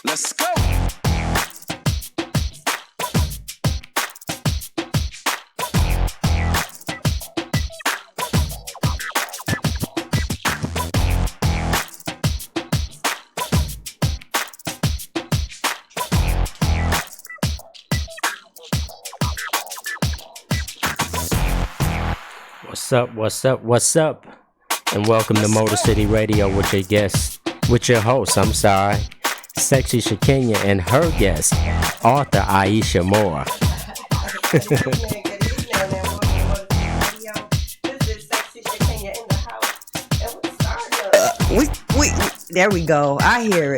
Let's go. What's up? And welcome to Motor City Radio with your guest, with your host, Sexy Shakenya, and her guest, author Ieisha Moore. Good evening, Radio. This is Sexy Shakenya in the house, and we're starting. There we go. I hear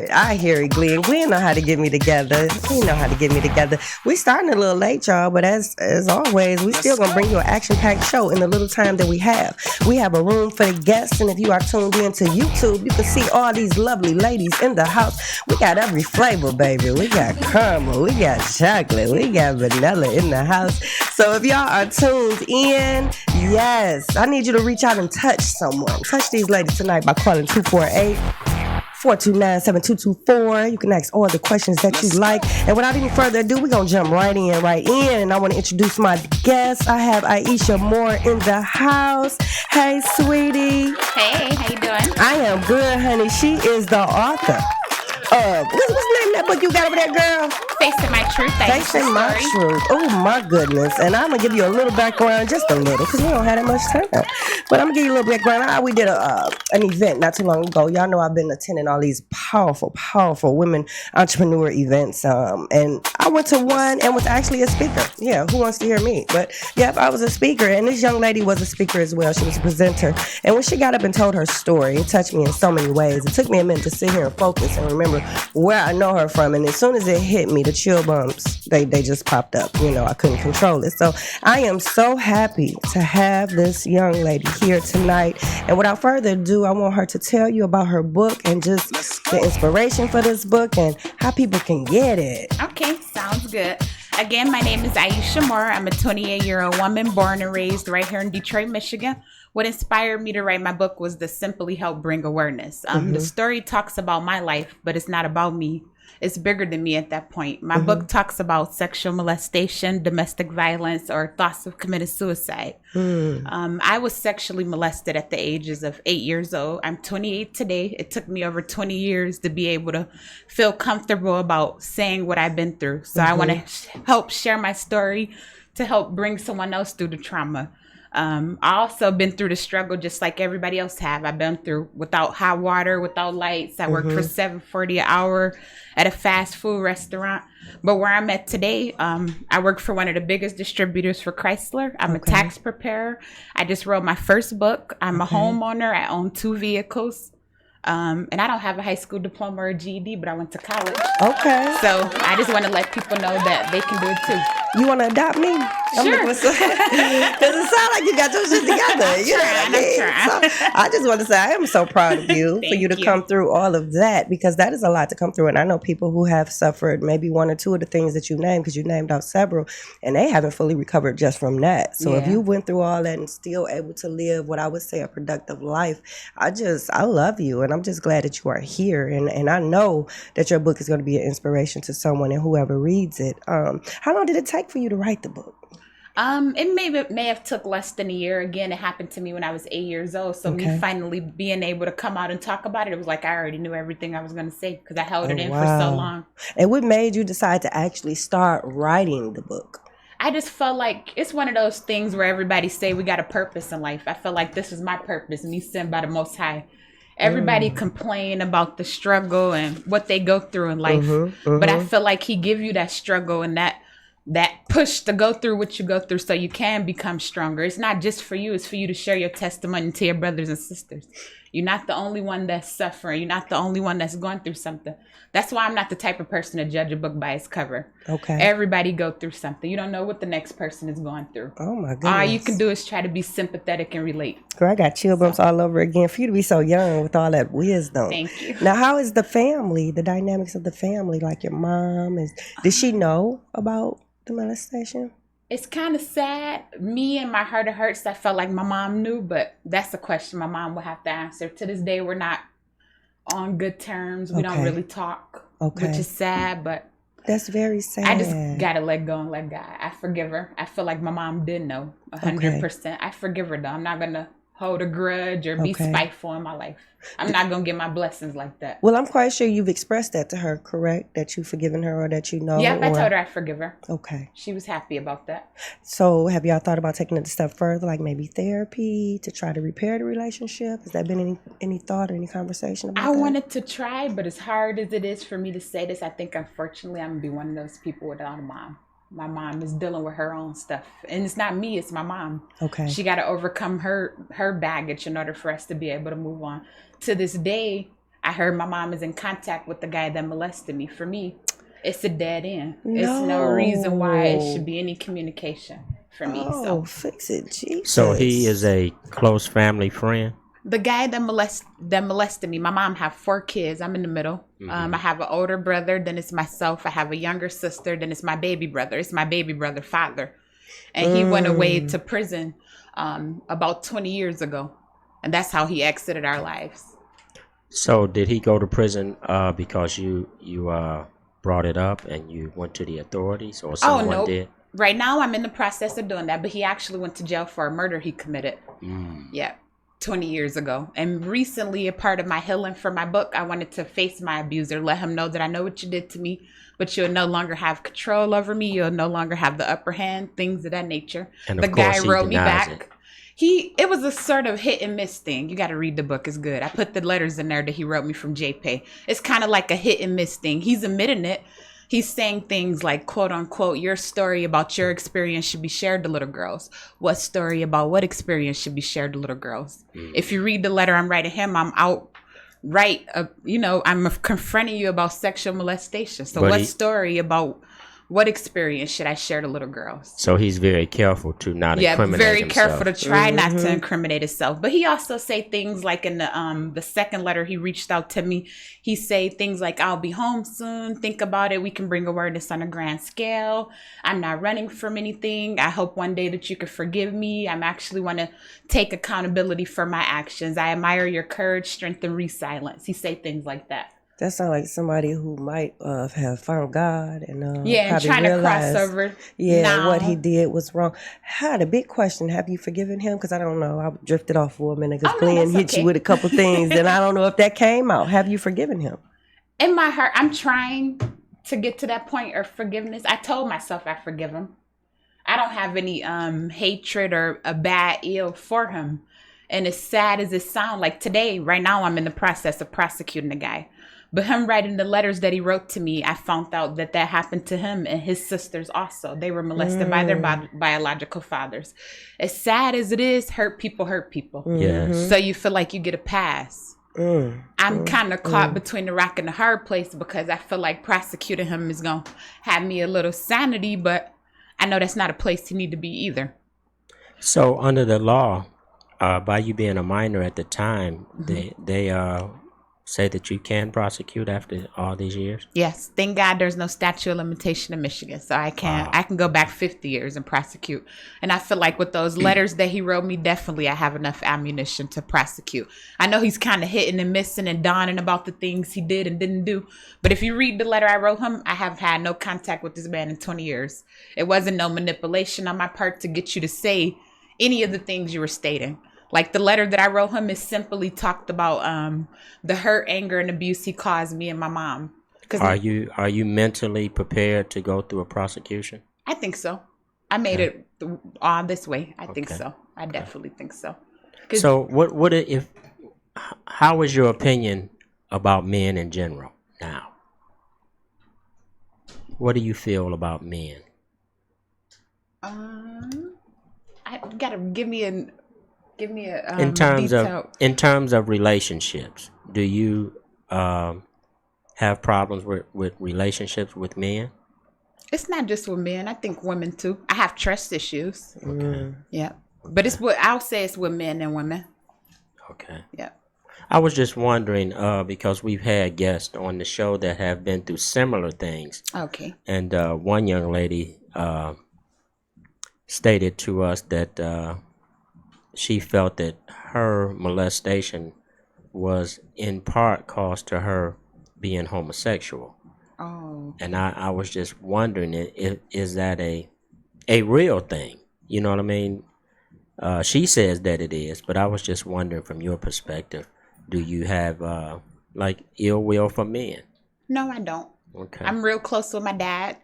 it, Glenn. Glenn know how to get me together. He know how to get me together. We starting a little late, y'all, but as always, we still gonna bring you an action-packed show in the little time that we have. We have a room for the guests, and if you are tuned in to YouTube, you can see all these lovely ladies in the house. We got every flavor, baby. We got caramel, we got chocolate, we got vanilla in the house. So if y'all are tuned in, yes, I need you to reach out and touch someone. Touch these ladies tonight by calling 248-429-7224. You can ask all the questions that you like. And without any further ado, we're going to jump right in. And I want to introduce my guest. I have Ieisha Moore in the house. Hey, sweetie. Hey, how you doing? I am good, honey. She is the author of, what's the name of that book you got over there, girl? Facing My Truth. Facing My Truth. Oh, my goodness. And I'm going to give you a little background, just a little, because we don't have that much time. But I'm going to give you a little background. We did an event not too long ago. Y'all know I've been attending all these powerful women entrepreneur events. And I went to one and was actually a speaker. Yeah, who wants to hear me? But, yep, I was a speaker. And this young lady was a speaker as well. She was a presenter. And when she got up and told her story, it touched me in so many ways. It took me a minute to sit here and focus and remember where I know her from. And as soon as it hit me, the chill bumps, they just popped up. You know, I couldn't control it. So I am so happy to have this young lady here tonight. And without further ado, I want her to tell you about her book and just the inspiration for this book and how people can get it. Okay, sounds good. Again, my name is Ieisha Moore. I'm a 28-year-old woman born and raised right here in Detroit, Michigan. What inspired me to write my book was to simply help bring awareness. The story talks about my life, but it's not about me. It's bigger than me at that point. My book talks about sexual molestation, domestic violence, or thoughts of committing suicide. I was sexually molested at the ages of 8 years old. I'm 28 today. It took me over 20 years to be able to feel comfortable about saying what I've been through. So I want to help share my story to help bring someone else through the trauma. I also been through the struggle just like everybody else have. I've been through without hot water, without lights. I worked for $7.40 an hour at a fast food restaurant. But where I'm at today, I work for one of the biggest distributors for Chrysler. I'm a tax preparer. I just wrote my first book. I'm a homeowner. I own 2 vehicles. And I don't have a high school diploma or GED, but I went to college. Okay. So I just want to let people know that they can do it too. You want to adopt me? Sure. Because it sounds like you got your shit together. You know what I mean? So I just want to say I am so proud of you for you to come through all of that, because that is a lot to come through. And I know people who have suffered maybe one or two of the things that you named, because you named out several, and they haven't fully recovered just from that. So if you went through all that and still able to live what I would say a productive life, I love you. And I'm just glad that you are here. And I know that your book is going to be an inspiration to someone and whoever reads it. How long did it take for you to write the book? It may have took less than a year. Again, it happened to me when I was 8 years old. So me finally being able to come out and talk about it, it was like I already knew everything I was going to say because I held it in for so long. And what made you decide to actually start writing the book? I just felt like it's one of those things where everybody say we got a purpose in life. I felt like this is my purpose, me sent by the Most High. Everybody complain about the struggle and what they go through in life. But I feel like he give you that struggle and that push to go through what you go through so you can become stronger. It's not just for you. It's for you to share your testimony to your brothers and sisters. You're not the only one that's suffering. You're not the only one that's going through something. That's why I'm not the type of person to judge a book by its cover. Okay. Everybody go through something. You don't know what the next person is going through. Oh, my goodness. All you can do is try to be sympathetic and relate. Girl, I got chill bumps all over again. For you to be so young with all that wisdom. Thank you. Now, how is the family, the dynamics of the family? Like your mom, did she know about the molestation? It's kind of sad. Me and my heart of hearts, I felt like my mom knew, but that's a question my mom will have to answer. To this day, we're not on good terms. We don't Okay. really talk, Okay. which is sad, but That's very sad. I just gotta let go and let God. I forgive her. I feel like my mom did know 100%. I forgive her though. I'm not gonna hold a grudge or be Okay. spiteful in my life. I'm not gonna get my blessings like that. Well, I'm quite sure you've expressed that to her, correct? That you've forgiven her or that you know? Yep, I or- told her I forgive her. Okay. She was happy about that. So have y'all thought about taking it a step further, like maybe therapy to try to repair the relationship? Has that been any thought or any conversation about I that? wanted to try, but as hard as it is for me to say this, I think unfortunately I'm gonna be one of those people without a mom. My mom is dealing with her own stuff, and it's not me; it's my mom. Okay. She got to overcome her baggage in order for us to be able to move on. To this day, I heard my mom is in contact with the guy that molested me. For me, it's a dead end. It's no reason why it should be any communication for me. Oh, So fix it, Jesus. So he is a close family friend? the guy that molested me, my mom have 4 kids. I'm in the middle. I have an older brother, then it's myself. I have a younger sister, then it's my baby brother. It's my baby brother father. And he went away to prison about 20 years ago. And that's how he exited our lives. So did he go to prison because you brought it up and you went to the authorities, or someone nope. did? Right now, I'm in the process of doing that, but he actually went to jail for a murder he committed. Yeah, 20 years ago. And recently, a part of my healing for my book, I wanted to face my abuser, let him know that I know what you did to me, but you'll no longer have control over me. You'll no longer have the upper hand, things of that nature. And the of course guy he wrote me denies back. it. It was a sort of hit and miss thing. You got to read the book. It's good. I put the letters in there that he wrote me from JPay. It's kind of like a hit and miss thing. He's admitting it. He's saying things like, quote unquote, your story about your experience should be shared to little girls. What story about what experience should be shared to little girls? If you read the letter I'm writing him, I'm outright, I'm confronting you about sexual molestation. So But what story about what experience should I share to little girls? So he's very careful to not incriminate very himself. careful to try not to incriminate himself. But he also say things like in the second letter he reached out to me, he say things like, I'll be home soon. Think about it. We can bring awareness on a grand scale. I'm not running from anything. I hope one day that you could forgive me. I'm actually want to take accountability for my actions. I admire your courage, strength, and resilience. He say things like that. That sounds like somebody who might have found God and and trying to cross over. What he did was wrong. Had a big question. Have you forgiven him? Because I don't know. I drifted off for a minute because Glenn hit you with a couple things. And I don't know if that came out. Have you forgiven him? In my heart, I'm trying to get to that point of forgiveness. I told myself I forgive him. I don't have any hatred or a bad ill for him. And as sad as it sounds, like today, right now, I'm in the process of prosecuting the guy. But him writing the letters that he wrote to me, I found out that happened to him and his sisters also. They were molested by their biological fathers. As sad as it is, hurt people hurt people. Yes. So you feel like you get a pass. I'm kind of caught between the rock and the hard place because I feel like prosecuting him is going to have me a little sanity, but I know that's not a place you need to be either. So under the law, by you being a minor at the time, they say that you can prosecute after all these years? Yes. Thank God there's no statute of limitation in Michigan. So I can go back 50 years and prosecute. And I feel like with those letters that he wrote me, definitely I have enough ammunition to prosecute. I know he's kind of hitting and missing and dawning about the things he did and didn't do. But if you read the letter I wrote him, I have had no contact with this man in 20 years. It wasn't no manipulation on my part to get you to say any of the things you were stating. Like the letter that I wrote him is simply talked about the hurt, anger, and abuse he caused me and my mom. Are you mentally prepared to go through a prosecution? I think so. I made it all this way. I think so. I definitely think so. So how is your opinion about men in general now? What do you feel about men? I gotta give me a in terms of relationships, do you have problems with relationships with men? It's not just with men. I think women too. I have trust issues. Okay. Yeah, but I'll say it's with men and women. Okay. Yeah. I was just wondering because we've had guests on the show that have been through similar things. Okay. And one young lady stated to us that she felt that her molestation was in part caused to her being homosexual. Oh, And I was just wondering, is that a real thing? You know what I mean? She says that it is, but I was just wondering from your perspective, do you have like ill will for men? no, I don't. Okay, I'm real close with my dad.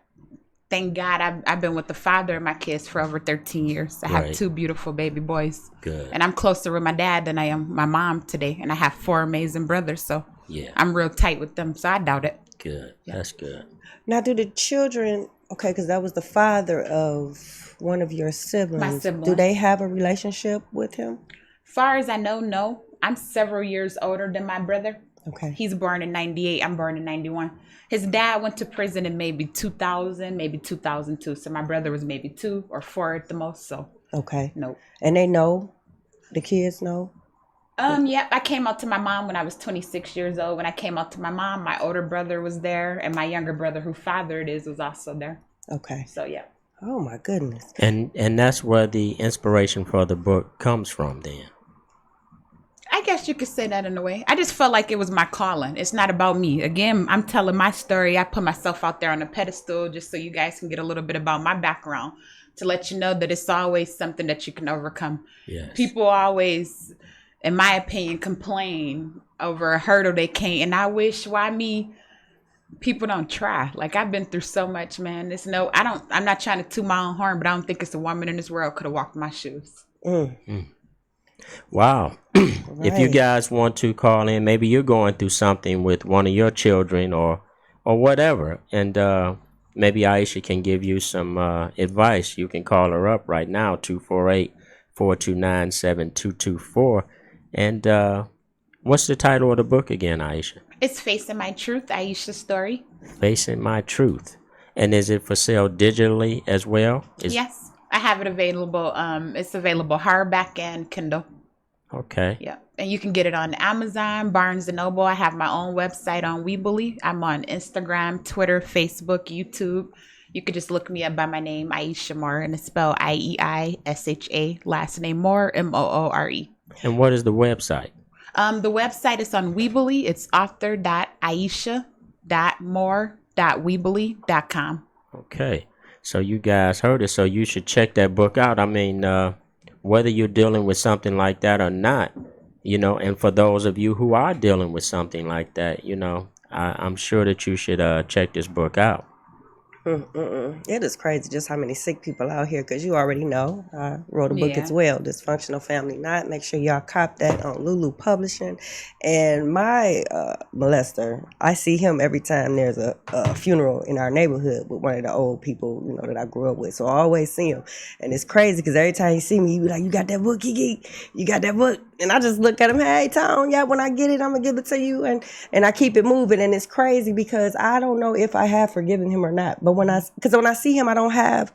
Thank God I've been with the father of my kids for over 13 years. I have Great. 2 beautiful baby boys. Good. And I'm closer with my dad than I am my mom today. And I have 4 amazing brothers. So Yeah, I'm real tight with them. So I doubt it. good. That's good. Now, do the children, okay, because that was the father of one of your My siblings, do sibling. they have a relationship with him? Far as I know, no. I'm several years older than my brother. Okay. He's born in 98. I'm born in 91. His dad went to prison in maybe 2000, maybe 2002. So my brother was maybe 2 or 4 at the most. So Okay. no. And they know? The kids know? Yep. I came out to my mom when I was 26 years old. When I came out to my mom, my older brother was there, and my younger brother, who father it is, was also there. Okay. So yeah. Oh, my goodness. And that's where the inspiration for the book comes from. Then. I guess you could say that in a way. I just felt like it was my calling. It's not about me. Again, I'm telling my story. I put myself out there on a pedestal just so you guys can get a little bit about my background, to let you know that it's always something that you can overcome. Yes. People always, in my opinion, complain over a hurdle they can't. And I wish, why me? People don't try. Like, I've been through so much, man. I'm not trying to toot my own horn, but I don't think it's a woman in this world could have walked my shoes. Wow. If you Right. guys want to call in, maybe you're going through something with one of your children or whatever, and maybe Aisha can give you some advice. You can call her up right now, 248-429-7224. And what's the title of the book again, Aisha? It's Facing My Truth, Aisha's story. Facing My Truth. And is it for sale digitally as well? Yes, I have it available. It's available hardback and Kindle. Okay. Yeah, and you can get it on Amazon, Barnes and Noble. I have my own website on Weebly. I'm on Instagram, Twitter, Facebook, YouTube. You could just look me up by my name, Ieisha Moore, and it's spelled Ieisha. Last name Moore, Moore. And what is the website? The website is on Weebly. It's author.aisha.more.weebly.com. Okay. So you guys heard it. So you should check that book out. I mean, whether you're dealing with something like that or not, and for those of you who are dealing with something like that, I'm sure that you should check this book out. It is crazy just how many sick people out here, because you already know. I wrote a book Yeah. as well, Dysfunctional Family Knot. Make sure y'all cop that on Lulu Publishing. And my molester, I see him every time there's a funeral in our neighborhood with one of the old people, that I grew up with. So I always see him. And it's crazy because every time he see me, he be like, "You got that book, Kiki? You got that book?" And I just look at him, "Hey, Tone, yeah, when I get it, I'm going to give it to you." And I keep it moving. And it's crazy because I don't know if I have forgiven him or not. But when I see him, I don't have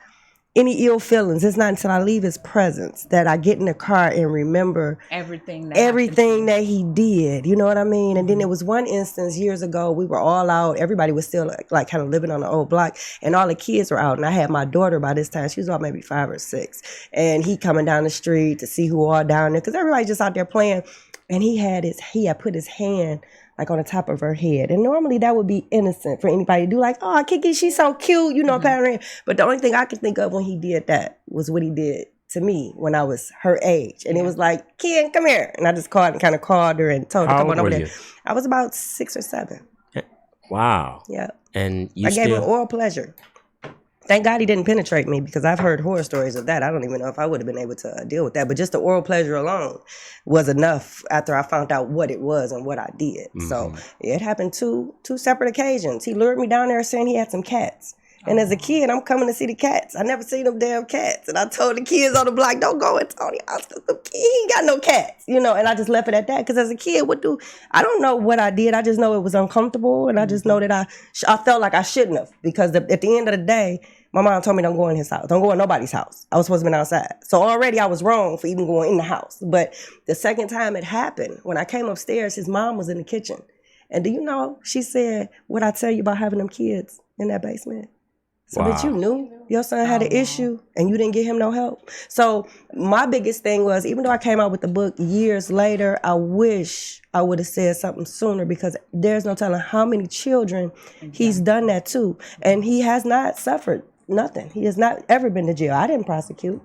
any ill feelings. It's not until I leave his presence that I get in the car and remember Everything that he did. You know what I mean? And then there was one instance years ago, we were all out. Everybody was still like kind of living on the old block, and all the kids were out. And I had my daughter by this time. She was about maybe 5 or 6. And he coming down the street to see who all down there, because everybody's just out there playing. And he had put his hand like on the top of her head. And normally that would be innocent for anybody to do, like, "Oh, Kiki, she's so cute," pat her hand. But the only thing I could think of when he did that was what he did to me when I was her age. And it was like, "Ken, come here." And I just called her and told her, How "Come old on over were there." you? I was about 6 or 7. Wow. Yeah. And you I gave him still oral pleasure. Thank God he didn't penetrate me, because I've heard horror stories of that. I don't even know if I would have been able to deal with that. But just the oral pleasure alone was enough after I found out what it was and what I did. So it happened two separate occasions. He lured me down there saying he had some cats. And as a kid, I'm coming to see the cats. I never seen them damn cats. And I told the kids on the block, "Don't go in Tony's house, because he ain't got no cats." And I just left it at that. Because as a kid, I don't know what I did. I just know it was uncomfortable. And I just know that I felt like I shouldn't have. Because at the end of the day, my mom told me, "Don't go in his house. Don't go in nobody's house." I was supposed to be outside. So already I was wrong for even going in the house. But the second time it happened, when I came upstairs, his mom was in the kitchen. And do you know, she said, "What I tell you about having them kids in that basement?" So that you Wow. knew your son had an issue and you didn't get him no help. So my biggest thing was, even though I came out with the book years later, I wish I would have said something sooner, because there's no telling how many children he's done that to. And he has not suffered nothing. He has not ever been to jail. I didn't prosecute.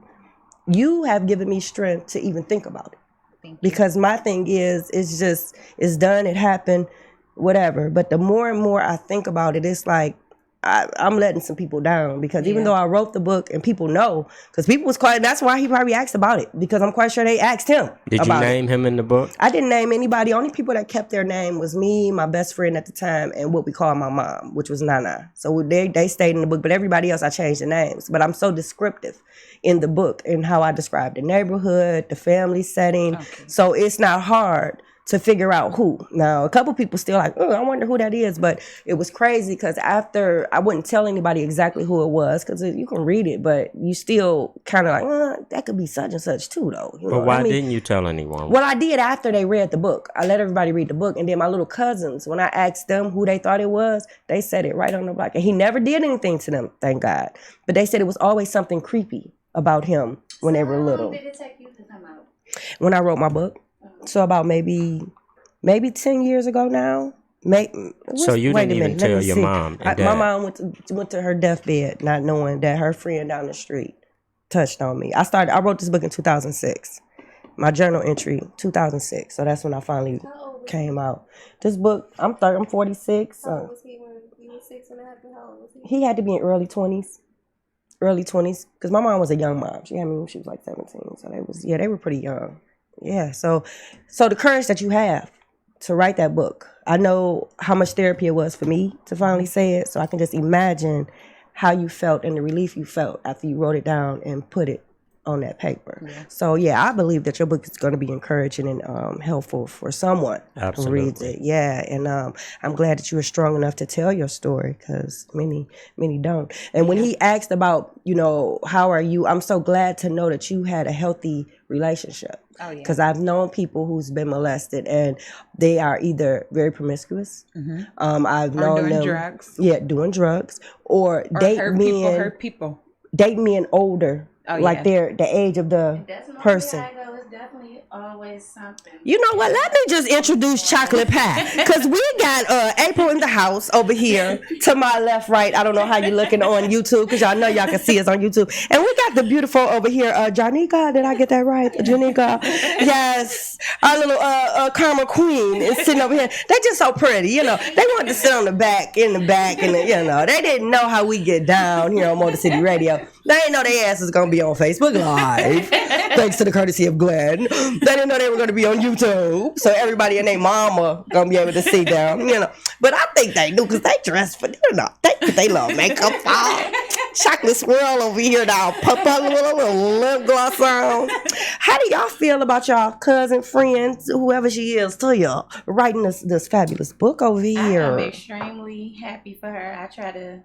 You have given me strength to even think about it. Thank you. Because my thing is, it's done, it happened, whatever. But the more and more I think about it, it's like, I'm letting some people down, because even though I wrote the book and people know, because people was quite, that's why he probably asked about it, because I'm quite sure they asked him. Did you name him in the book? I didn't name anybody. Only people that kept their name was me, my best friend at the time, and what we call my mom, which was Nana. So they stayed in the book, but everybody else I changed the names. But I'm so descriptive in the book and how I describe the neighborhood, the family setting. Okay. So it's not hard to figure out who. Now, a couple people still like, oh, I wonder who that is. But it was crazy, because after, I wouldn't tell anybody exactly who it was, because you can read it, but you still kind of like, that could be such and such too, though. You know But why I mean? didn't you tell anyone? Well, I did after they read the book. I let everybody read the book. And then my little cousins, when I asked them who they thought it was, they said it right on the block. And he never did anything to them, thank God. But they said it was always something creepy about him when they were little. How long did it take you to come out? When I wrote my book. So about maybe 10 years ago now. So you didn't even tell your mom and dad? My mom went to her deathbed not knowing that her friend down the street touched on me. I wrote this book in 2006. My journal entry, 2006. So that's when I finally came out. This book, I'm 46. How old was he when you were 6 and a half? And how old was he? He had to be in early 20s. Because my mom was a young mom. She had me when she was like 17. So they were pretty young. Yeah, so the courage that you have to write that book, I know how much therapy it was for me to finally say it, so I can just imagine how you felt and the relief you felt after you wrote it down and put it on that paper. Yeah. So yeah, I believe that your book is going to be encouraging and helpful for someone who reads it. Yeah, and I'm glad that you were strong enough to tell your story, because many don't. And when he asked about, how are you, I'm so glad to know that you had a healthy relationship. Oh, yeah. Because I've known people who's been molested and they are either very promiscuous. Mm-hmm. I've known doing them drugs. Yeah, doing drugs, or hurt people. Date men older. Oh, like they're the age of the person. It's definitely always something. You know what? Let me just introduce Chocolate Pie, because we got April in the house over here to my left, right. I don't know how you're looking on YouTube, because y'all know y'all can see us on YouTube. And we got the beautiful over here, Janika. Did I get that right? Janika. Yes. Our little Karma Queen is sitting over here. They just so pretty, They wanted to sit in the back, and they didn't know how we get down here on Motor City Radio. They didn't know their ass was going to be on Facebook Live, thanks to the courtesy of Glenn. They didn't know they were going to be on YouTube, so everybody and their mama going to be able to see them, But I think they do, because they dress for, they love makeup. Chocolate swirl over here now, pop up with a little lip gloss on. How do y'all feel about y'all cousin, friends, whoever she is to y'all, writing this fabulous book over here? I'm extremely happy for her. I try to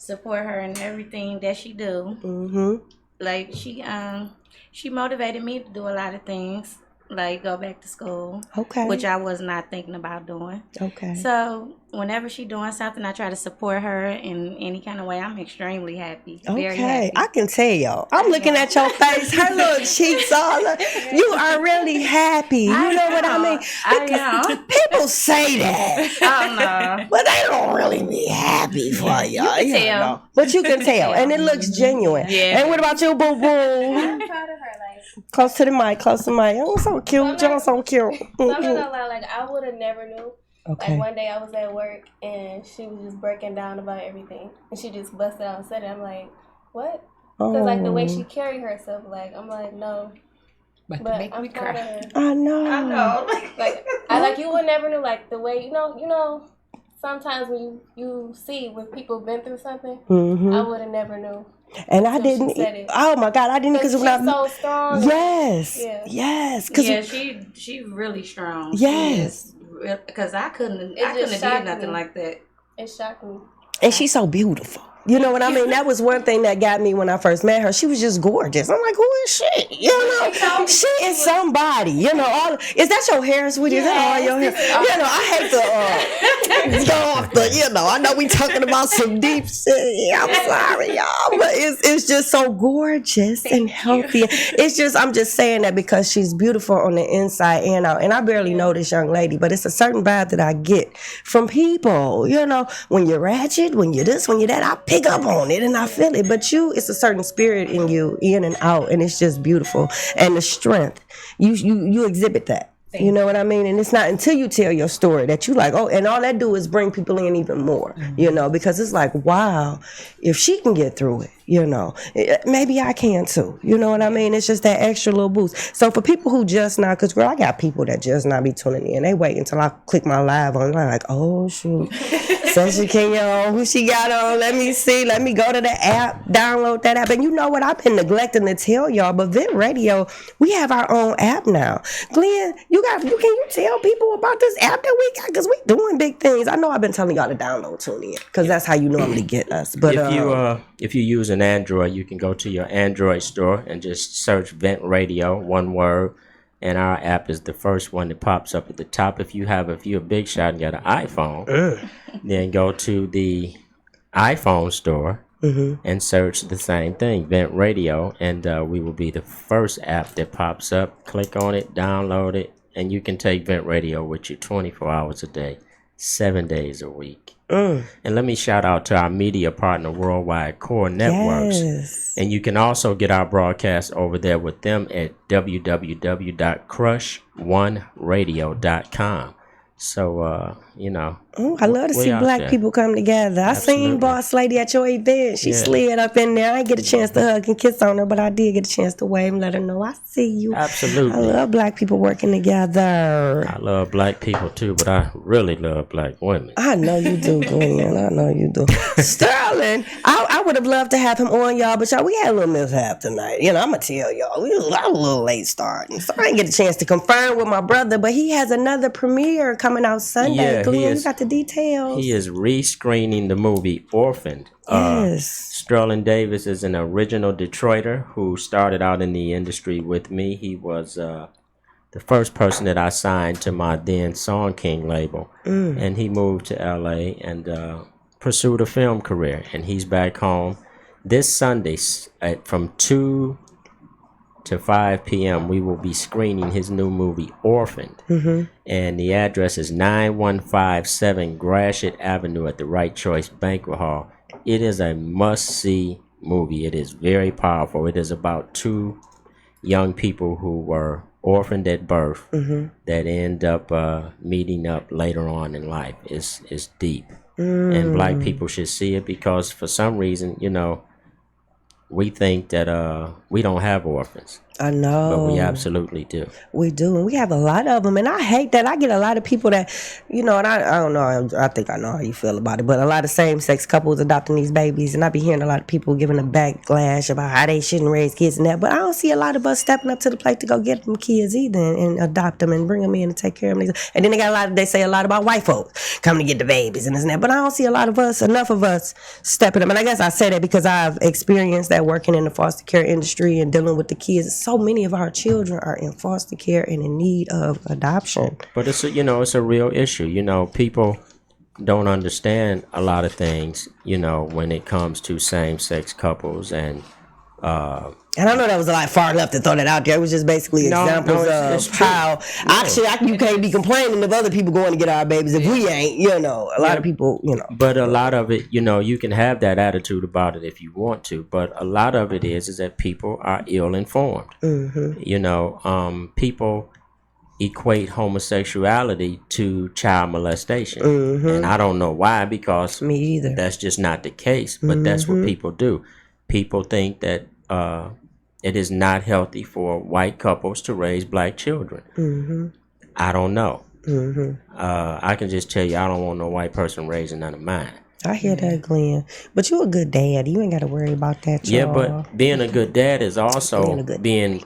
support her in everything that she do. Mm-hmm. Like she motivated me to do a lot of things, like go back to school. Okay. Which I was not thinking about doing. Okay. So whenever she doing something, I try to support her in any kind of way. I'm extremely happy. Okay. Very happy. I can tell. I'm looking at your face. Her little cheeks all up. You are really happy. You know what I mean? Because people say that. I know. But they don't really be happy for you. You can tell. But you can tell. And it looks genuine. Yeah. And what about you, boo-boo? I'm proud of her. Close to the mic. Oh, so cute. You're so cute. I'm not gonna lie, I would have never knew. Okay. Like one day I was at work and she was just breaking down about everything, and she just busted out and said it. I'm like, what? Because the way she carried herself, I'm like, no. But make me cry. I know. You would never know, the way you know. Sometimes when you see when people been through something, mm-hmm. I would have never knew. And I didn't. Oh my God, I didn't, because she's so strong. Yes, yeah. Yes. She really strong. Yes. Because I couldn't have did nothing like that. It shocked me. And she's so beautiful. You know what I mean? That was one thing that got me when I first met her. She was just gorgeous. I'm like, who is she? You know, she is somebody. You know, is that your hair, sweetie? Is that all your hair? You know, I hate to go off the. You know, I know we talking about some deep shit. I'm sorry, y'all, but it's just so gorgeous and healthy. It's just I'm just saying that because she's beautiful on the inside and out. And I barely know this young lady, but it's a certain vibe that I get from people. You know, when you're ratchet, when you're this, when you're that, I pick up on it and I feel it. But it's a certain spirit in you, in and out, and it's just beautiful. And the strength, you exhibit that. You know what I mean? And it's not until you tell your story that you like, oh, and all that do is bring people in even more, you know, because it's like, wow, if she can get through it, you know, maybe I can too. You know what I mean? It's just that extra little boost. So for people who just now, because girl, I got people that just not be tuning in. They wait until I click my live on. I'm like, oh shoot, Session Kenyon, who she got on? Let me see. Let me go to the app, download that app. And you know what? I've been neglecting to tell y'all, but Vent Radio, we have our own app now. Glenn, can you tell people about this app that we got? Because we doing big things. I know I've been telling y'all to download TuneIn because that's how you normally get us. But if you use an Android, you can go to your Android store and just search Vent Radio, one word, and our app is the first one that pops up at the top. If you're a big shot and got an iPhone, then go to the iPhone store and search the same thing, Vent Radio, and we will be the first app that pops up. Click on it, download it, and you can take Vent Radio with you 24 hours a day, 7 days a week. And let me shout out to our media partner, Worldwide Core Networks. Yes. And you can also get our broadcast over there with them at www.crush1radio.com. So, you know. Oh, I love to see black people come together. I seen Boss Lady at your event. She slid up in there. I didn't get a chance to hug and kiss on her, but I did get a chance to wave and let her know I see you. Absolutely. I love black people working together. I love black people too, but I really love black women. I know you do, Glenn. I know you do. Sterling, I would have loved to have him on, y'all, but y'all, we had a little mishap tonight. You know, I'm going to tell y'all. I was a little late starting, so I didn't get a chance to confirm with my brother, but he has another premiere coming out Sunday. Yeah, Glenn, you got the details. He is rescreening the movie Orphaned. Yes. Sterling Davis is an original Detroiter who started out in the industry with me. He was the first person that I signed to my then Song King label. And he moved to LA and pursued a film career. And he's back home this Sunday from 2 to 5 p.m. we will be screening his new movie Orphaned, and the address is 9157 Gratiot Avenue at the Right Choice Banquet Hall. It is a must-see movie. It is very powerful. It is about two young people who were orphaned at birth that end up meeting up later on in life. It's deep, and black people should see it because for some reason, you know, we think that we don't have orphans. I know. But we absolutely do. We do. And we have a lot of them. And I hate that. I get a lot of people that, you know, and I don't know. I think I know how you feel about it. But a lot of same-sex couples adopting these babies. And I be hearing a lot of people giving a backlash about how they shouldn't raise kids and that. But I don't see a lot of us stepping up to the plate to go get them kids either and adopt them and bring them in and take care of them. And then they say a lot about white folks coming to get the babies and this and that. But I don't see enough of us stepping up. And I guess I say that because I've experienced that working in the foster care industry and dealing with the kids. So many of our children are in foster care and in need of adoption. But it's a real issue. You know, people don't understand a lot of things, you know, when it comes to same-sex couples and I know that was like far enough to throw that out there. It was just basically examples of how you can't be complaining of other people going to get our babies if we ain't, you know. A lot of people, you know. But a lot of it, you know, you can have that attitude about it if you want to. But a lot of it is that people are ill-informed. You know, people equate homosexuality to child molestation. And I don't know why, because me either. That's just not the case. But that's what people do. People think that it is not healthy for white couples to raise black children. I don't know. I can just tell you I don't want no white person raising none of mine. I hear that, Glenn. But you're a good dad. You ain't got to worry about that, y'all. Yeah, but being a good dad is also being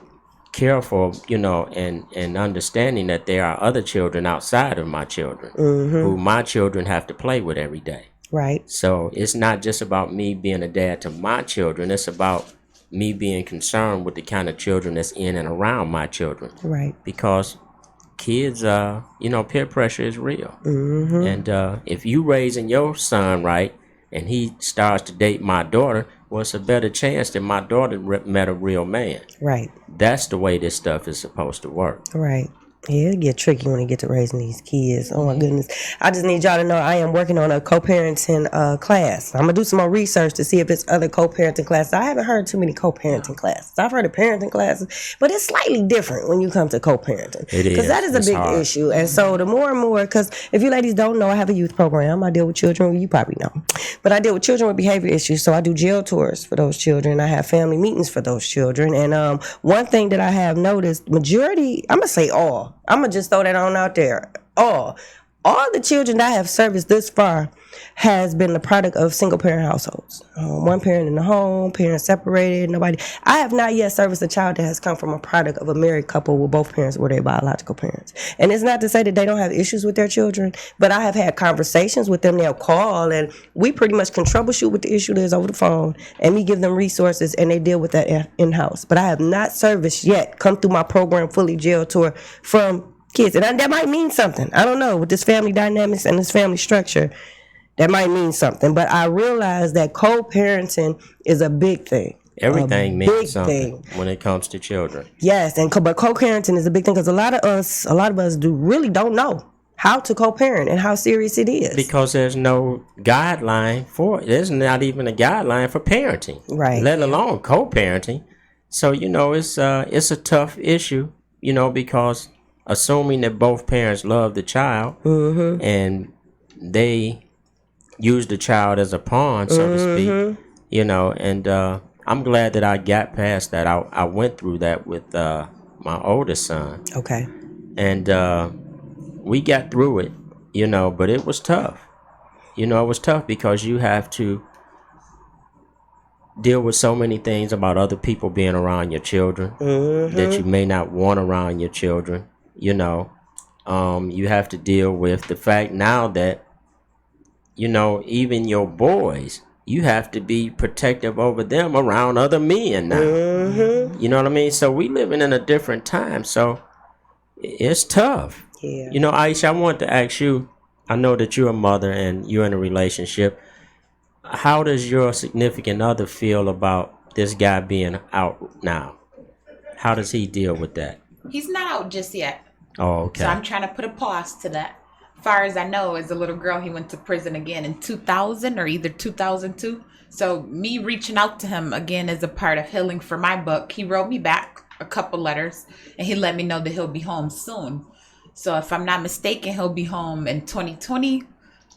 careful, you know, and understanding that there are other children outside of my children who my children have to play with every day. Right. So it's not just about me being a dad to my children. It's about me being concerned with the kind of children that's in and around my children. Right. Because kids, peer pressure is real. Mm-hmm. And if you raising your son right and he starts to date my daughter, well, it's a better chance that my daughter met a real man. Right. That's the way this stuff is supposed to work. Right. Yeah, it get tricky when it get to raising these kids. Oh my goodness. I just need y'all to know I am working on a co-parenting class. I'm gonna do some more research to see if it's other co-parenting classes. I haven't heard too many co-parenting classes. I've heard of parenting classes, but it's slightly different when you come to co-parenting. It is. Because that is a big issue. And so the more and more, because if you ladies don't know, I have a youth program. I deal with children, you probably know. But I deal with children with behavior issues. So I do jail tours for those children. I have family meetings for those children. And one thing that I have noticed, majority, I'm gonna say all. I'm going to just throw that on out there. All the children that I have serviced this far has been the product of single parent households. One parent in the home, parents separated, nobody. I have not yet serviced a child that has come from a product of a married couple where both parents were their biological parents. And it's not to say that they don't have issues with their children, but I have had conversations with them. They'll call and we pretty much can troubleshoot what the issue is over the phone and we give them resources and they deal with that in-house. But I have not serviced yet, come through my program fully jail tour from kids. And that might mean something. I don't know. With this family dynamics and this family structure, that might mean something. But I realize that co-parenting is a big thing. Everything means something when it comes to children. Yes, but co-parenting is a big thing because a lot of us really don't know how to co-parent and how serious it is. Because there's no guideline for it. There's not even a guideline for parenting. Right. Let alone co-parenting. So, it's a tough issue, because assuming that both parents love the child and they use the child as a pawn, so to speak, and I'm glad that I got past that. I went through that with my oldest son. Okay. And we got through it, but it was tough. It was tough because you have to deal with so many things about other people being around your children that you may not want around your children. You have to deal with the fact now that, even your boys, you have to be protective over them around other men now. You know what I mean? So we living in a different time. So it's tough. Yeah. Ieisha, I want to ask you, I know that you're a mother and you're in a relationship. How does your significant other feel about this guy being out now? How does he deal with that? He's not out just yet. Oh, okay. So I'm trying to put a pause to that. Far as I know, as a little girl, he went to prison again in 2000 or either 2002. So me reaching out to him again is a part of healing for my book. He wrote me back a couple letters and he let me know that he'll be home soon. So if I'm not mistaken, he'll be home in 2020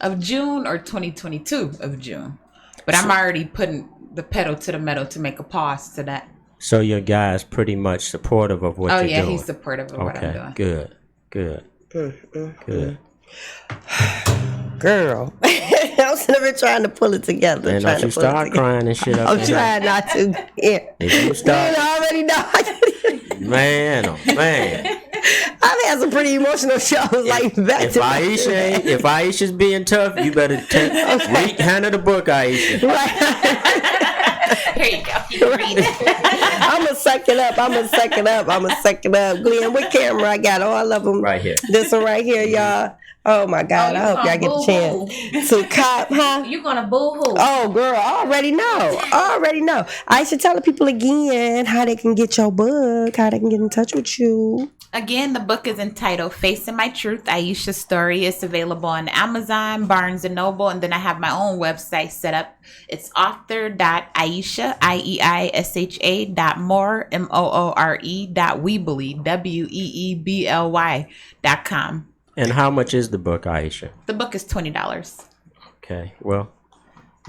of June or 2022 of June. But I'm already putting the pedal to the metal to make a pause to that. So your guy is pretty much supportive of what you're doing? Oh, yeah, he's supportive of what I'm doing. Good. Girl. I'm sitting here trying to pull it together. Man, don't you start crying and shit up. I'm trying not to. Yeah. If you start... I already know. Man, oh man. I've had some pretty emotional shows like back if Aisha's being tough, you better handle the book, Ieisha. Right. Here you go. You can read it. I'm going to suck it up. Glenn, what camera I got? Oh, I love them. Right here. This one right here, y'all. Oh, my God. I hope y'all get a chance to cop, huh? You gonna boo-hoo. Oh, girl. I already know. I should tell the people again how they can get your book, how they can get in touch with you. Again, the book is entitled Facing My Truth, Ieisha's Story. It's available on Amazon, Barnes & Noble, and then I have my own website set up. It's author.ieisha, IEISHA.more, MOORE.weebly, WEEBLY.com. And how much is the book, Ieisha? The book is $20. Okay, well,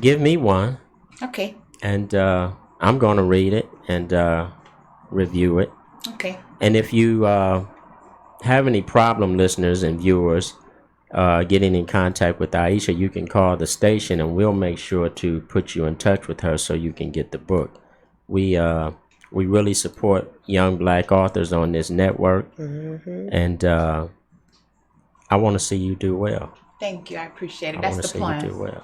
give me one. Okay. And I'm going to read it and review it. Okay. And if you have any problem, listeners and viewers, getting in contact with Ieisha, you can call the station and we'll make sure to put you in touch with her so you can get the book. We really support young black authors on this network. And I want to see you do well. Thank you. I appreciate it. I That's want to the see plan. you do well.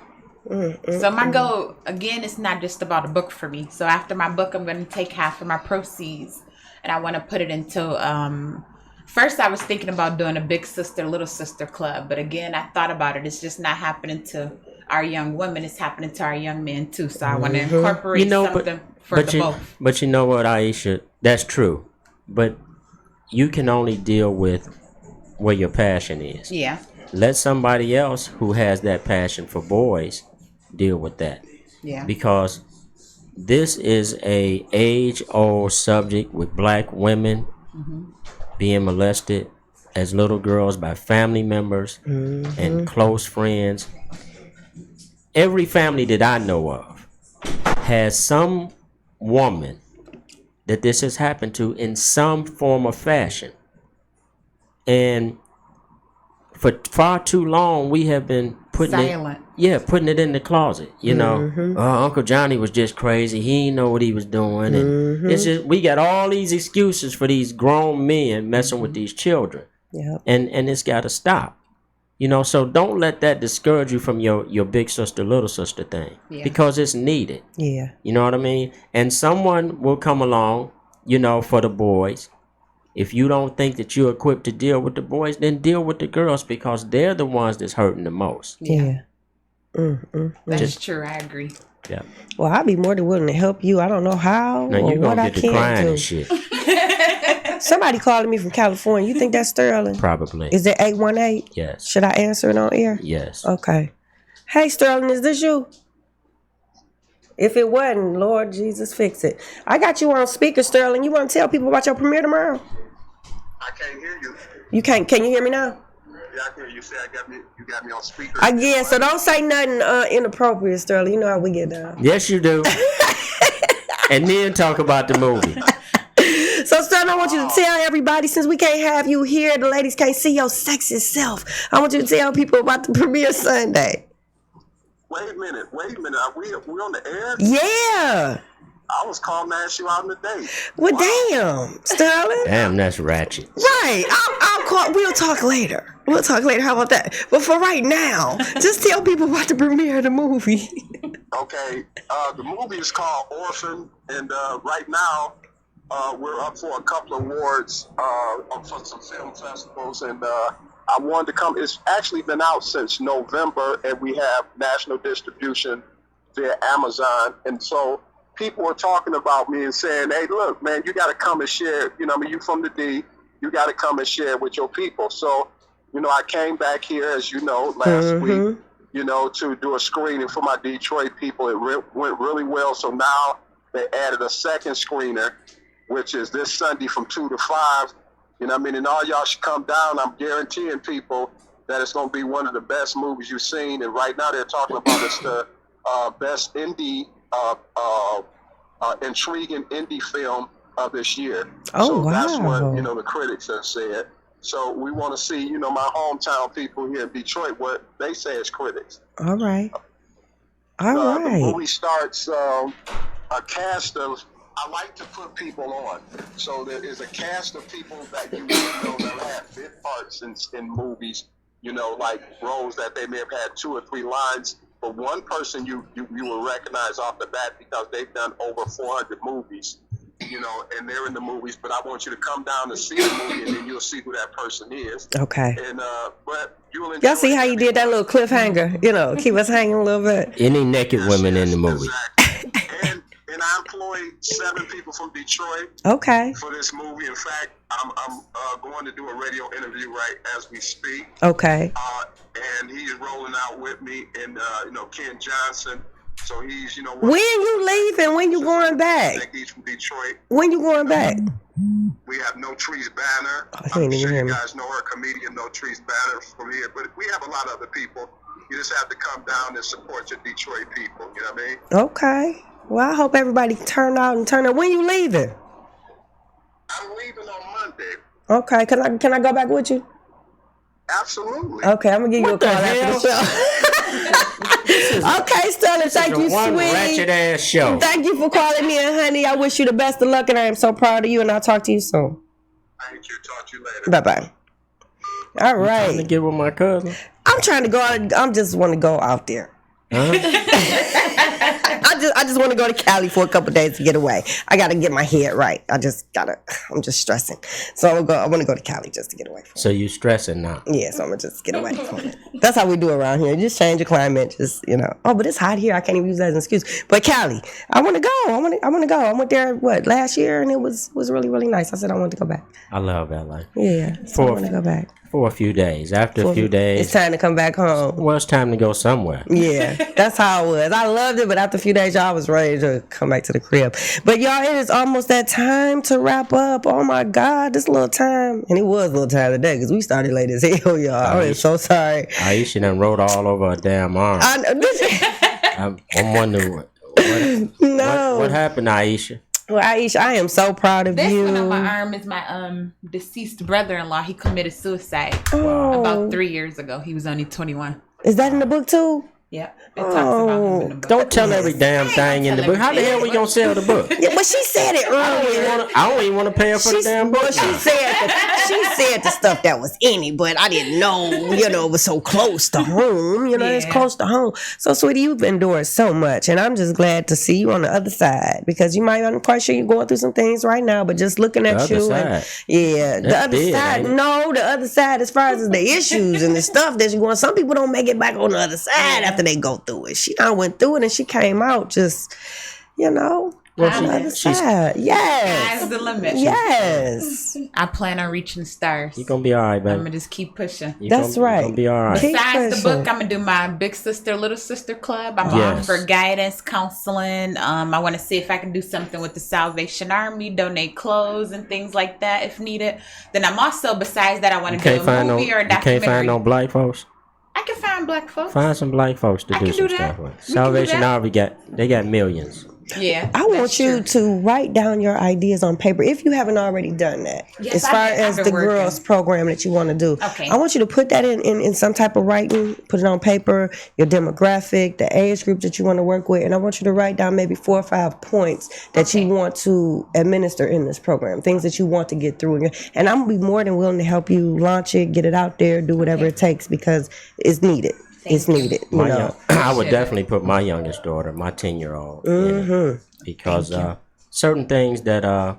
So my goal, again, it's not just about a book for me. So after my book, I'm going to take half of my proceeds and I want to put it into, first I was thinking about doing a big sister, little sister club. But again, I thought about it. It's just not happening to our young women. It's happening to our young men too. So I want to incorporate something for both. But you know what, Ieisha? That's true. But you can only deal with where your passion is. Yeah. Let somebody else who has that passion for boys deal with that. Yeah. Because this is a age-old subject with black women being molested as little girls by family members and close friends. Every family that I know of has some woman that this has happened to in some form or fashion. And for far too long, we have been putting it in the closet. You know, Uncle Johnny was just crazy. He didn't know what he was doing, and it's just we got all these excuses for these grown men messing with these children. Yep. And it's got to stop. You know, so don't let that discourage you from your big sister, little sister thing, because it's needed. Yeah. You know what I mean? And someone will come along, you know, for the boys. If you don't think that you're equipped to deal with the boys, then deal with the girls, because they're the ones that's hurting the most. Yeah. That's true. I agree. Yeah. Well, I'd be more than willing to help you. I don't know how Now or you're what gonna I get to can crying do. and shit. Somebody calling me from California. You think that's Sterling? Probably. Is it 818? Yes. Should I answer it on air? Yes. Okay. Hey, Sterling, is this you? If it wasn't, Lord Jesus, fix it. I got you on speaker, Sterling. You want to tell people about your premiere tomorrow? I can't hear you. You can't. Can you hear me now? Yeah, I can hear you. Say you got me on speaker. Yeah, so don't say nothing inappropriate, Sterling. You know how we get down. Yes, you do. And then talk about the movie. So, Sterling, I want you to tell everybody, since we can't have you here, the ladies can't see your sexy self. I want you to tell people about the premiere Sunday. Wait a minute. Are we on the air? Yeah. I was calling to ask you out on the date. Well, damn, Sterling. Damn, that's ratchet. Right. I'll call. We'll talk later. How about that? But for right now, just tell people about the premiere of the movie. Okay. The movie is called Orphan, and right now we're up for a couple of awards for some film festivals, and I wanted to come. It's actually been out since November, and we have national distribution via Amazon, and so people were talking about me and saying, hey, look, man, you got to come and share. You know, I mean, you from the D, you got to come and share with your people. So, you know, I came back here, as you know, last week, you know, to do a screening for my Detroit people. It went really well. So now they added a second screener, which is this Sunday from 2 to 5. You know what I mean? And all y'all should come down. I'm guaranteeing people that it's going to be one of the best movies you've seen. And right now they're talking about it's the best indie intriguing indie film of this year. Oh, so wow. That's what, you know, the critics have said. So we want to see, you know, my hometown people here in Detroit, what they say as critics. All right. The movie starts a cast of, I like to put people on. So there is a cast of people that you know that have bit parts in movies, you know, like roles that they may have had 2 or 3 lines. But one person you will recognize off the bat because they've done over 400 movies, you know, and they're in the movies. But I want you to come down and see the movie, and then you'll see who that person is. Okay. And but you'll enjoy. Y'all see how you did that little cliffhanger? You know, keep us hanging a little bit. Any naked women in the movie. Exactly. And I employed 7 people from Detroit. Okay. For this movie. In fact, I'm going to do a radio interview right as we speak. Okay. And he's rolling out with me, and you know, Ken Johnson. So he's, you know, when you leaving? When you going back? He's from Detroit. When you going back? We have No Trees Banner. I'm sure you guys know her, comedian No Trees Banner from here. But we have a lot of other people. You just have to come down and support your Detroit people. You know what I mean? Okay. Well, I hope everybody turn out. When you leaving? I'm leaving on Monday. Okay. Can I go back with you? Absolutely. Okay, I'm gonna give you a call after the show. Okay, Sterling, thank you, one sweet. ratchet ass show. Thank you for calling me, and honey, I wish you the best of luck, and I am so proud of you. And I'll talk to you soon. Thank you. Talk to you later. Bye bye. All right. Trying to get with my cousin. I'm trying to go out. I just want to go out there I just want to go to Cali for a couple days to get away. I gotta get my head right. I'm just stressing. So I want to go to Cali just to get away from it. So you stressing now? Yeah, so I'm gonna just get away from it. That's how we do around here. Just change the climate. Just Oh, but it's hot here. I can't even use that as an excuse. But Cali, I want to go. I want to go. I went there last year, and it was really, really nice. I said I wanted to go back. I love LA. Yeah, so I want to go back for a few days. After a few days, it's time to come back home. Well, it's time to go somewhere. Yeah, that's how it was. I loved it, but after a few days, y'all was ready to come back to the crib. But y'all, it is almost that time to wrap up. Oh my God, this little time, and it was a little time today because we started late as hell, y'all. I'm so sorry. Ieisha done wrote all over her damn arm. I'm wondering what happened, Ieisha. Well, Ieisha, I am so proud of you. This one on my arm is my deceased brother-in-law. He committed suicide Oh. about 3 years ago. He was only 21. Is that in the book too? Yep. It talks about him in the book. Don't tell every damn thing in the book. How the hell we gonna sell the book? Yeah, but she said it earlier. I don't even want to pay her for the damn book. Well, she said the stuff that was in it, but I didn't know, it was so close to home. It's close to home. So, sweetie, you've endured so much, and I'm just glad to see you on the other side because you might not quite sure you're going through some things right now, but just looking at you, the other side. No, the other side, as far as the issues and the stuff that you're going. Some people don't make it back on the other side after they go through it. She done went through it, and she came out just, Well, on the other side. Yes. Sky's the limit. Yes. I plan on reaching the stars. You're going to be all right, baby. I'm going to just keep pushing. That's right. You're going to be all right. Besides the book, I'm going to do my Big Sister, Little Sister Club. I'm on for guidance, counseling. I want to see if I can do something with the Salvation Army, donate clothes and things like that if needed. Then I'm also, besides that, I want to do a movie or a documentary. You can't find no black folks? I can find black folks. Find some black folks to do some stuff with. Salvation Army they got millions. Yeah. I want you to write down your ideas on paper if you haven't already done that. Yes, as far as the girls program that you want to do. Okay. I want you to put that in some type of writing, put it on paper, your demographic, the age group that you want to work with, and I want you to write down maybe 4 or 5 points that you want to administer in this program, things that you want to get through. And I'm going to be more than willing to help you launch it, get it out there, do whatever it takes because it's needed. It's needed. I would definitely put my youngest daughter, my 10-year-old, in it because certain things that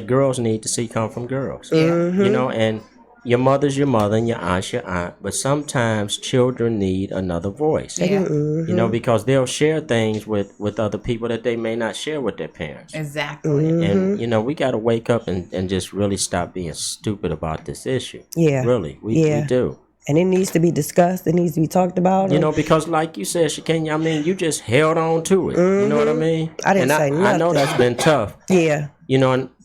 girls need to see come from girls. And your mother's your mother and your aunt's your aunt, but sometimes children need another voice. Because they'll share things with other people that they may not share with their parents. Exactly. And we got to wake up and just really stop being stupid about this issue. Yeah. Really, we do. And it needs to be discussed. It needs to be talked about. Because like you said, Shakenya, you just held on to it. You know what I mean? I didn't say nothing. I know that's been tough. Yeah.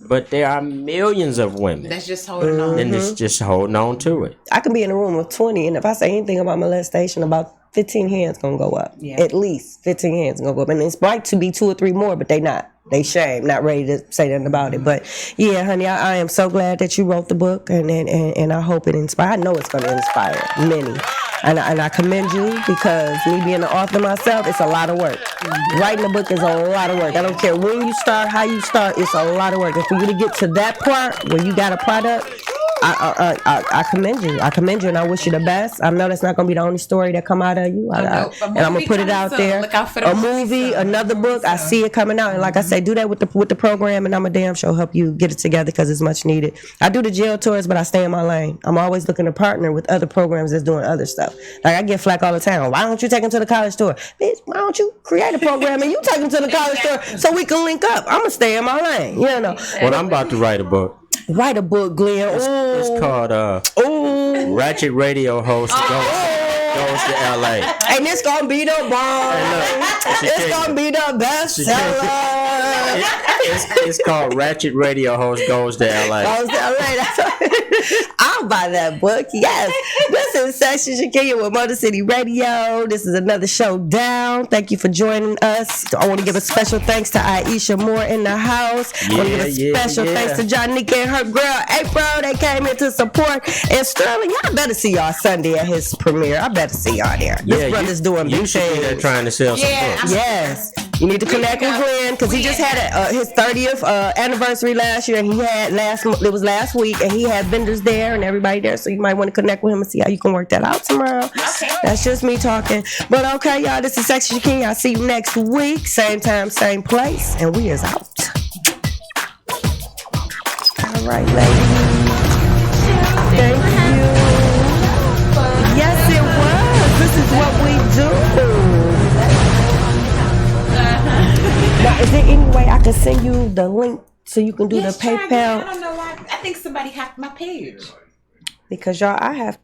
But there are millions of women that's just holding on. and it's just holding on to it. I can be in a room with 20, and if I say anything about molestation, about 15 hands gonna go up. Yeah. At least 15 hands gonna go up. And it's right to be 2 or 3 more, but they not. They shame, not ready to say nothing about it. But yeah, honey, I am so glad that you wrote the book, and I hope it inspires. I know it's gonna inspire many. And I commend you because me being an author myself, it's a lot of work. Writing a book is a lot of work. I don't care when you start, how you start, it's a lot of work. And for you to get to that part where you got a product, I commend you. I commend you, and I wish you the best. I know that's not going to be the only story that come out of you. And I'm going to put it out there. A movie, another book. I see it coming out. And like I say, do that with the program, and I'm a damn sure help you get it together because it's much needed. I do the jail tours, but I stay in my lane. I'm always looking to partner with other programs that's doing other stuff. Like I get flack all the time. Why don't you take them to the college tour? Bitch, why don't you create a program and you take them to the college tour so we can link up? I'm going to stay in my lane. Well, I'm about to write a book. Write a book, Glenn. It's called Ratchet Radio Host Goes to LA. And it's gonna be the bomb. It's gonna be the best seller. It's called Ratchet Radio Host Goes to LA. Goes to LA. I'll buy that book. Yes. This is Session Shakenya with Motor City Radio. This is another showdown. Thank you for joining us. I want to give a special thanks to Ieisha Moore in the house. I want to give a special thanks to Johnnika and her girl April. They came in to support. And Sterling, y'all better see y'all Sunday at his premiere. I better see y'all there. This brother's doing big things. You should be there trying to sell some books. Yes. You need to connect with Glenn because he just had his 30th anniversary last year, and it was last week, and he had vendors there and everybody there. So you might want to connect with him and see how you can work that out tomorrow. Okay. That's just me talking. But okay, y'all, this is Sexy King. I'll see you next week, same time, same place, and we is out. All right, ladies. Thank you. Yes, it was. This is what we do. Now, is there any way I can send you the link so you can do the PayPal? I don't know why. I think somebody hacked my page. Because y'all, I have